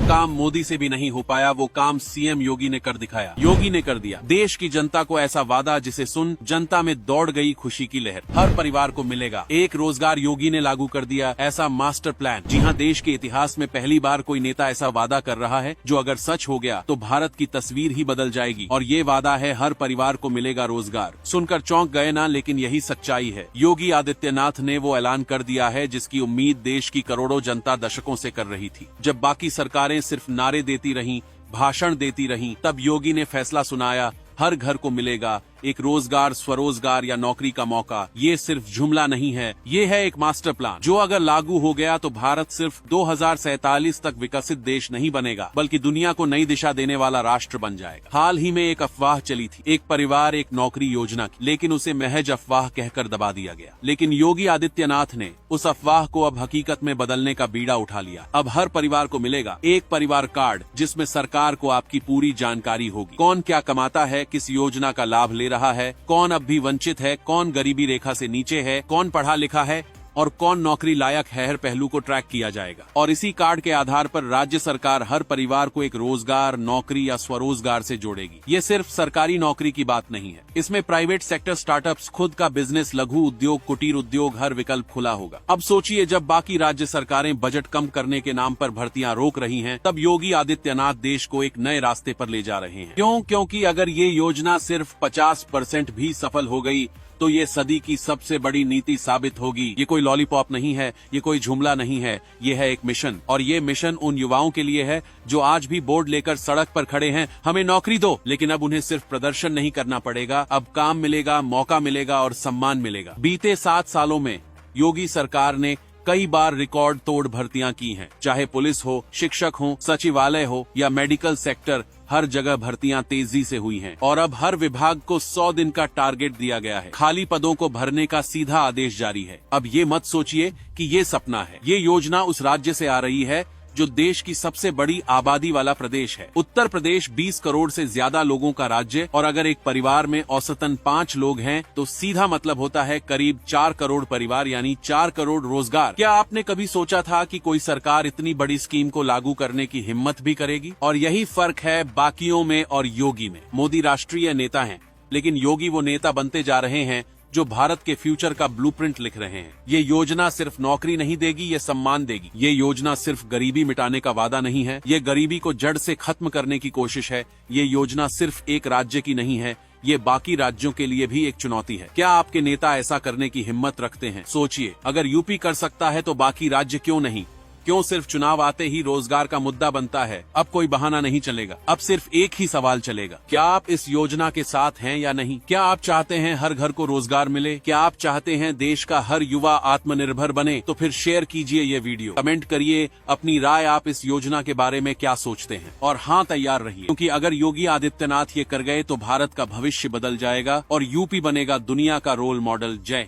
काम मोदी से भी नहीं हो पाया वो काम सीएम योगी ने कर दिखाया। योगी ने कर दिया देश की जनता को ऐसा वादा जिसे सुन जनता में दौड़ गई खुशी की लहर। हर परिवार को मिलेगा एक रोजगार। योगी ने लागू कर दिया ऐसा मास्टर प्लान। जी हाँ, देश के इतिहास में पहली बार कोई नेता ऐसा वादा कर रहा है जो अगर सच हो गया तो भारत की तस्वीर ही बदल जाएगी। और ये वादा है हर परिवार को मिलेगा रोजगार। सुनकर चौंक गए ना, लेकिन यही सच्चाई है। योगी आदित्यनाथ ने वो ऐलान कर दिया है जिसकी उम्मीद देश की करोड़ों जनता दशकों से कर रही थी। जब बाकी सरकारें सिर्फ नारे देती रहीं, भाषण देती रहीं, तब योगी ने फैसला सुनाया हर घर को मिलेगा एक रोजगार, स्वरोजगार या नौकरी का मौका। ये सिर्फ जुमला नहीं है, ये है एक मास्टर प्लान जो अगर लागू हो गया तो भारत सिर्फ 2047 तक विकसित देश नहीं बनेगा बल्कि दुनिया को नई दिशा देने वाला राष्ट्र बन जाएगा। हाल ही में एक अफवाह चली थी, एक परिवार एक नौकरी योजना की, लेकिन उसे महज अफवाह कहकर दबा दिया गया। लेकिन योगी आदित्यनाथ ने उस अफवाह को अब हकीकत में बदलने का बीड़ा उठा लिया। अब हर परिवार को मिलेगा एक परिवार कार्ड जिसमें सरकार को आपकी पूरी जानकारी होगी। कौन क्या कमाता है, किस योजना का लाभ ले रहा है, कौन अब भी वंचित है, कौन गरीबी रेखा से नीचे है, कौन पढ़ा लिखा है और कौन नौकरी लायक है। हर पहलू को ट्रैक किया जाएगा और इसी कार्ड के आधार पर राज्य सरकार हर परिवार को एक रोजगार, नौकरी या स्वरोजगार से जोड़ेगी। ये सिर्फ सरकारी नौकरी की बात नहीं है, इसमें प्राइवेट सेक्टर, स्टार्टअप्स, खुद का बिजनेस, लघु उद्योग, कुटीर उद्योग, हर विकल्प खुला होगा। अब सोचिए, जब बाकी राज्य सरकारें बजट कम करने के नाम पर भर्तियां रोक रही हैं, तब योगी आदित्यनाथ देश को एक नए रास्ते पर ले जा रहे हैं। क्यों? क्योंकि अगर ये योजना सिर्फ 50% भी सफल हो गई तो ये सदी की सबसे बड़ी नीति साबित होगी। ये कोई लॉलीपॉप नहीं है, ये कोई जुमला नहीं है, ये है एक मिशन। और ये मिशन उन युवाओं के लिए है जो आज भी बोर्ड लेकर सड़क पर खड़े हैं, हमें नौकरी दो। लेकिन अब उन्हें सिर्फ प्रदर्शन नहीं करना पड़ेगा, अब काम मिलेगा, मौका मिलेगा और सम्मान मिलेगा। बीते 7 सालों में योगी सरकार ने कई बार रिकॉर्ड तोड़ भर्तियां की हैं, चाहे पुलिस हो, शिक्षक हो, सचिवालय हो या मेडिकल सेक्टर, हर जगह भर्तियां तेजी से हुई हैं। और अब हर विभाग को 100 दिन का टारगेट दिया गया है। खाली पदों को भरने का सीधा आदेश जारी है। अब ये मत सोचिए कि ये सपना है, ये योजना उस राज्य से आ रही है जो देश की सबसे बड़ी आबादी वाला प्रदेश है। उत्तर प्रदेश 20 करोड़ से ज्यादा लोगों का राज्य, और अगर एक परिवार में औसतन 5 लोग हैं तो सीधा मतलब होता है करीब 4 करोड़ परिवार, यानी 4 करोड़ रोजगार। क्या आपने कभी सोचा था कि कोई सरकार इतनी बड़ी स्कीम को लागू करने की हिम्मत भी करेगी? और यही फर्क है बाकियों में और योगी में। मोदी राष्ट्रीय नेता हैं, लेकिन योगी वो नेता बनते जा रहे हैं जो भारत के फ्यूचर का ब्लूप्रिंट लिख रहे हैं। ये योजना सिर्फ नौकरी नहीं देगी, ये सम्मान देगी। ये योजना सिर्फ गरीबी मिटाने का वादा नहीं है, ये गरीबी को जड़ से खत्म करने की कोशिश है। ये योजना सिर्फ एक राज्य की नहीं है, ये बाकी राज्यों के लिए भी एक चुनौती है। क्या आपके नेता ऐसा करने की हिम्मत रखते हैं? सोचिए, अगर यूपी कर सकता है तो बाकी राज्य क्यों नहीं? क्यों सिर्फ चुनाव आते ही रोजगार का मुद्दा बनता है? अब कोई बहाना नहीं चलेगा, अब सिर्फ एक ही सवाल चलेगा, क्या आप इस योजना के साथ हैं या नहीं? क्या आप चाहते हैं हर घर को रोजगार मिले? क्या आप चाहते हैं देश का हर युवा आत्मनिर्भर बने? तो फिर शेयर कीजिए ये वीडियो, कमेंट करिए अपनी राय, आप इस योजना के बारे में क्या सोचते हैं। और हाँ, तैयार रहिए, क्योंकि अगर योगी आदित्यनाथ ये कर गए तो भारत का भविष्य बदल जाएगा और यूपी बनेगा दुनिया का रोल मॉडल। जय